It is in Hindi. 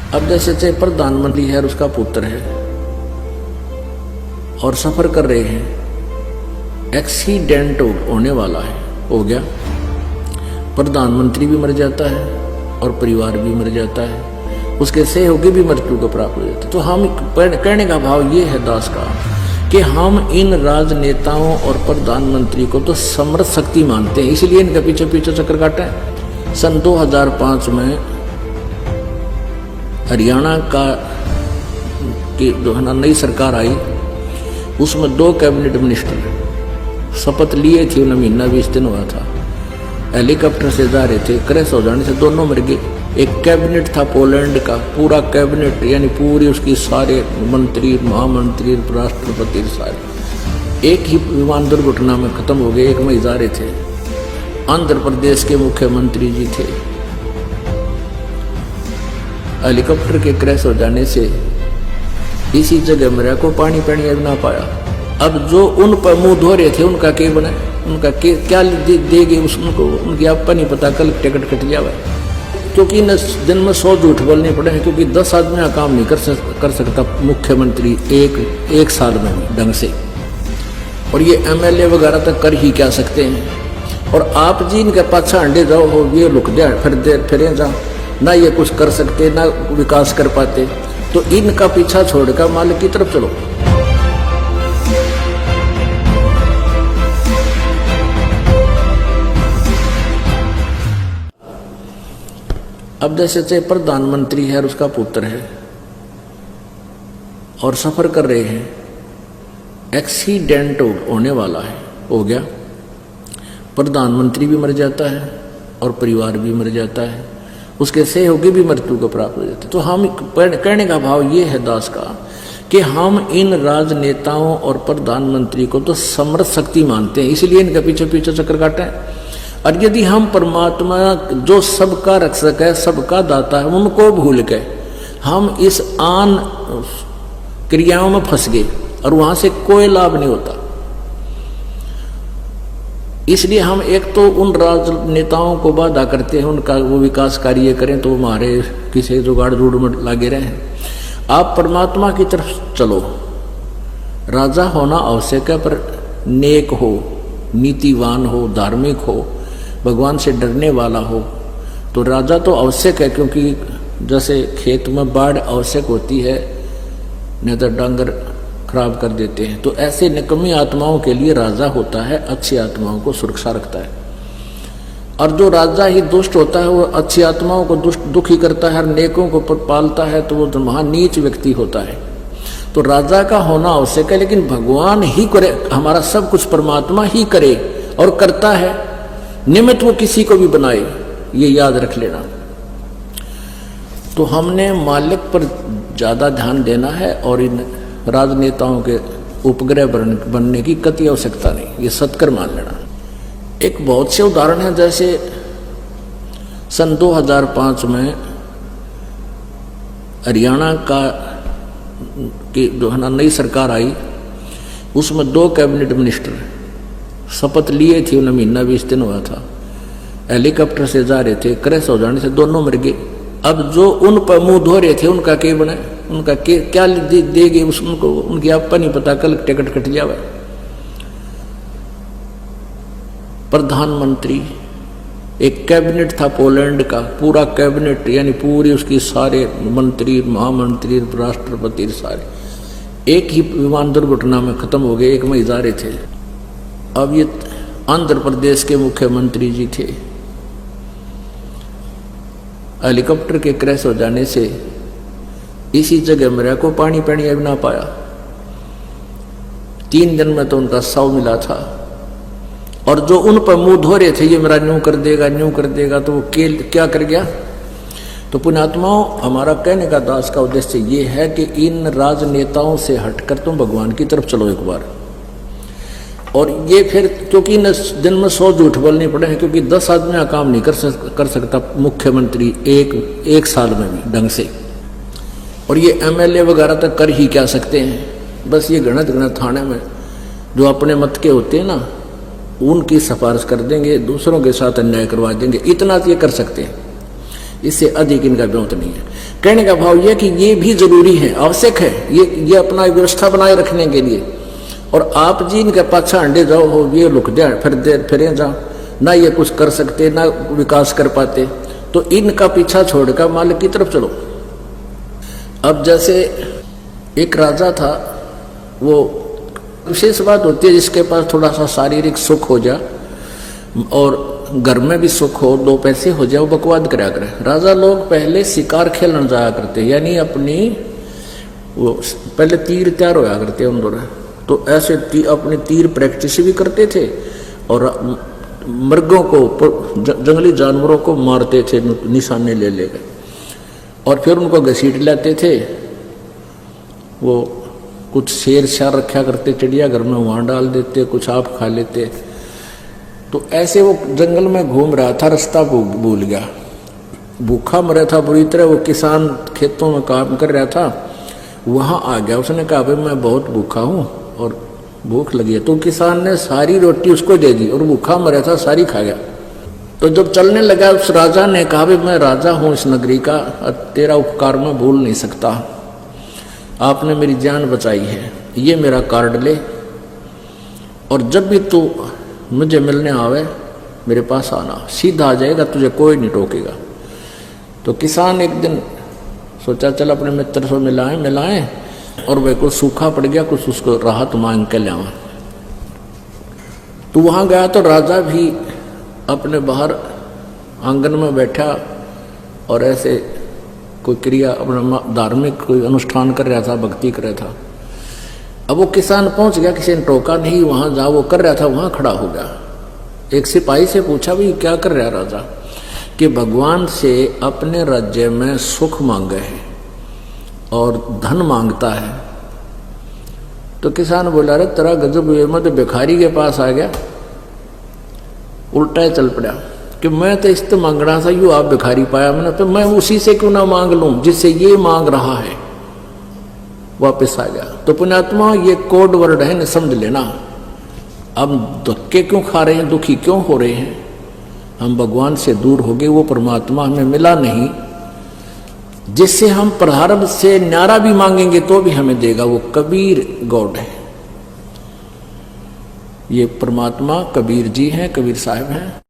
अब जैसे प्रधानमंत्री है और उसका पुत्र है और सफर कर रहे हैं, एक्सीडेंट होने वाला है, हो गया, प्रधानमंत्री भी मर जाता है और परिवार भी मर जाता है, उसके सहयोगी भी मृत्यु को प्राप्त हो जाता है। तो हम कहने का भाव ये है दास का कि हम इन राजनेताओं और प्रधानमंत्री को तो समर्थ शक्ति मानते हैं, इसलिए इनके पीछे पीछे चक्कर काटे हैं। सन 2005 में हरियाणा का की जो है ना नई सरकार आई, उसमें 2 कैबिनेट मिनिस्टर शपथ लिए थे, उन्हें महीना 20 दिन हुआ था, हेलीकॉप्टर से जा रहे थे, क्रैश हो जाने से दोनों मर गए। एक कैबिनेट था पोलैंड का, पूरा कैबिनेट यानी पूरी उसकी सारे मंत्री, महामंत्री, राष्ट्रपति सारे एक ही विमान दुर्घटना में खत्म हो गए। एक मई जा रहे थे, आंध्र प्रदेश के मुख्यमंत्री जी थे, हेलीकॉप्टर के क्रैश हो जाने से इसी जगह मेरा को पानी ना पाया। अब जो उन पर मुंह धो रहे थे उनका क्या बना, उनका क्या देगी उनको, उनकी आपका नहीं पता, कल टिकट कट जावा, क्योंकि इन दिन में 100 झूठ बोलने पड़े हैं, क्योंकि 10 आदमी का काम नहीं कर सकता मुख्यमंत्री एक साल में भी ढंग से, और ये MLA वगैरह तक कर ही क्या सकते हैं। और आप जी इनके पाछा अंडे जाओ, हो ये लुक दे फिर जाओ, ना ये कुछ कर सकते ना विकास कर पाते, तो इनका पीछा छोड़कर मालिक की तरफ चलो। अब जैसे प्रधानमंत्री है और उसका पुत्र है और सफर कर रहे हैं, एक्सीडेंट होने वाला है, हो गया, प्रधानमंत्री भी मर जाता है और परिवार भी मर जाता है, उसके सहयोगी भी मृत्यु को प्राप्त हो जाते हैं। तो हम कहने का भाव ये है दास का कि हम इन राजनेताओं और प्रधानमंत्री को तो समर्थ शक्ति मानते हैं, इसलिए इनके पीछे पीछे चक्कर काटे हैं। और यदि हम परमात्मा जो सबका रक्षक है, सबका दाता है, उनको भूल के हम इस आन क्रियाओं में फंस गए और वहां से कोई लाभ नहीं होता। इसलिए हम एक तो उन राजनेताओं को वादा करते हैं उनका वो विकास कार्य करें, तो हमारे किसी जुगाड़ जूड़ में लगे रहे। आप परमात्मा की तरफ चलो। राजा होना आवश्यक है, पर नेक हो, नीतिवान हो, धार्मिक हो, भगवान से डरने वाला हो, तो राजा तो आवश्यक है, क्योंकि जैसे खेत में बाढ़ आवश्यक होती है, नहीं तो डांगर खराब कर देते हैं, तो ऐसे निकम्मी आत्माओं के लिए राजा होता है, अच्छी आत्माओं को सुरक्षा रखता है। और जो राजा ही दुष्ट होता है वो अच्छी आत्माओं को दुखी करता है और नेकों को पालता है, तो वो महान नीच व्यक्ति होता है। तो राजा का होना आवश्यक है, लेकिन भगवान ही करे, हमारा सब कुछ परमात्मा ही करे और करता है, निमित्त वो किसी को भी बनाए, ये याद रख लेना। तो हमने मालिक पर ज्यादा ध्यान देना है और इन राजनेताओं के उपग्रह बनने की कति आवश्यकता नहीं, ये सत्कर मान लेना। एक बहुत से उदाहरण है, जैसे सन 2005 में हरियाणा का की जो है ना नई सरकार आई, उसमें 2 कैबिनेट मिनिस्टर शपथ लिए थे, उन्हें महीना 20 दिन हुआ था, हेलीकॉप्टर से जा रहे थे, क्रैश हो जाने से दोनों मर गए। अब जो उन पर मुंह धो रहे थे उनका क्या बना, उनका क्या देगी उनको, उनकी आपका नहीं पता, कल टिकट कट जावा। प्रधानमंत्री एक कैबिनेट था पोलैंड का, पूरा कैबिनेट यानी पूरी उसकी सारे मंत्री, महामंत्री, राष्ट्रपति सारे एक ही विमान दुर्घटना में खत्म हो गए। एक मई जा रहे थे। अब ये आंध्र प्रदेश के मुख्यमंत्री जी थे, हेलीकॉप्टर के क्रैश हो जाने से इसी जगह मेरा को पानी ना पाया। 3 दिन में तो उनका शव मिला था। और जो उन पर मुंह धो रहे थे, ये मेरा न्यू कर देगा, तो वो क्या कर गया। तो पुण्यात्माओं, हमारा कहने का दास का उद्देश्य ये है कि इन राजनेताओं से हटकर तुम भगवान की तरफ चलो एक बार। और ये फिर क्योंकि इन दिन में 100 झूठ बोलने पड़े हैं, क्योंकि 10 आदमी का काम नहीं कर सकता मुख्यमंत्री एक साल में भी ढंग से, और ये MLA वगैरह तक कर ही क्या सकते हैं। बस ये गणत थाने में जो अपने मत के होते हैं ना, उनकी सिफारिश कर देंगे, दूसरों के साथ अन्याय करवा देंगे, इतना ये कर सकते हैं, इससे अधिक इनका ब्योत नहीं है। कहने का भाव यह कि ये भी जरूरी है, आवश्यक है, ये अपना व्यवस्था बनाए रखने के लिए। और आप जी इनके पाछा अंडे जाओ हो, ये लुक दे फिरे जाओ, ना ये कुछ कर सकते ना विकास कर पाते, तो इनका पीछा छोड़कर मालिक की तरफ चलो। अब जैसे एक राजा था, वो विशेष बात होती है जिसके पास थोड़ा सा शारीरिक सुख हो जाए और घर में भी सुख हो, 2 पैसे हो जाए, वो बकवाद कराया करे। राजा लोग पहले शिकार खेलने जाया करते, यानी अपनी वो पहले तीर तैयार होया करते उन दोनों, तो ऐसे अपनी तीर प्रैक्टिस भी करते थे और मृगों को, जंगली जानवरों को मारते थे निशाने ले लेकर, और फिर उनको घसीट लाते थे। वो कुछ शेर शार रखा करते चिड़िया घर में, वहां डाल देते, कुछ आप खा लेते। तो ऐसे वो जंगल में घूम रहा था, रास्ता भूल गया, भूखा मरा था बुरी तरह। वो किसान खेतों में काम कर रहा था, वहां आ गया। उसने कहा भाई मैं बहुत भूखा हूं और भूख लगी है। तो किसान ने सारी रोटी उसको दे दी और भूखा मरा था, सारी खा गया। तो जब चलने लगा उस राजा ने कहा भाई मैं राजा हूं इस नगरी का, तेरा उपकार मैं भूल नहीं सकता, आपने मेरी जान बचाई है, ये मेरा कार्ड ले, और जब भी तू मुझे मिलने आवे मेरे पास आना, सीधा आ जाएगा, तुझे कोई नहीं टोकेगा। तो किसान एक दिन सोचा चल अपने मित्र से मिलाएं, और वह कुछ सूखा पड़ गया, कुछ उसको राहत मांग के ले आवा। तो वहां गया तो राजा भी अपने बाहर आंगन में बैठा और ऐसे कोई क्रिया, अपना धार्मिक कोई अनुष्ठान कर रहा था, भक्ति कर रहा था। अब वो किसान पहुंच गया, किसी ने टोका नहीं, वहां जहाँ वो कर रहा था वहां खड़ा हो गया। एक सिपाही से पूछा भी क्या कर रहा राजा, कि भगवान से अपने राज्य में सुख मांगे है और धन मांगता है। तो किसान बोला अरे तेरा गजब हुए, मैं तो भिखारी के पास आ गया, उल्टा ही चल पड़ा कि मैं तो इस तो मांग रहा था, यू आप भिखारी पाया मैंने, तो मैं उसी से क्यों ना मांग लूं जिससे ये मांग रहा है। वापस आ गया। तो पुण्यात्मा ये कोड वर्ड है, न समझ लेना। अब धक्के क्यों खा रहे हैं, दुखी क्यों हो रहे हैं, हम भगवान से दूर हो गए, वो परमात्मा हमें मिला नहीं जिससे हम प्रारब्ध से न्यारा भी मांगेंगे तो भी हमें देगा, वो कबीर गॉड है। ये परमात्मा कबीर जी हैं, कबीर साहब हैं।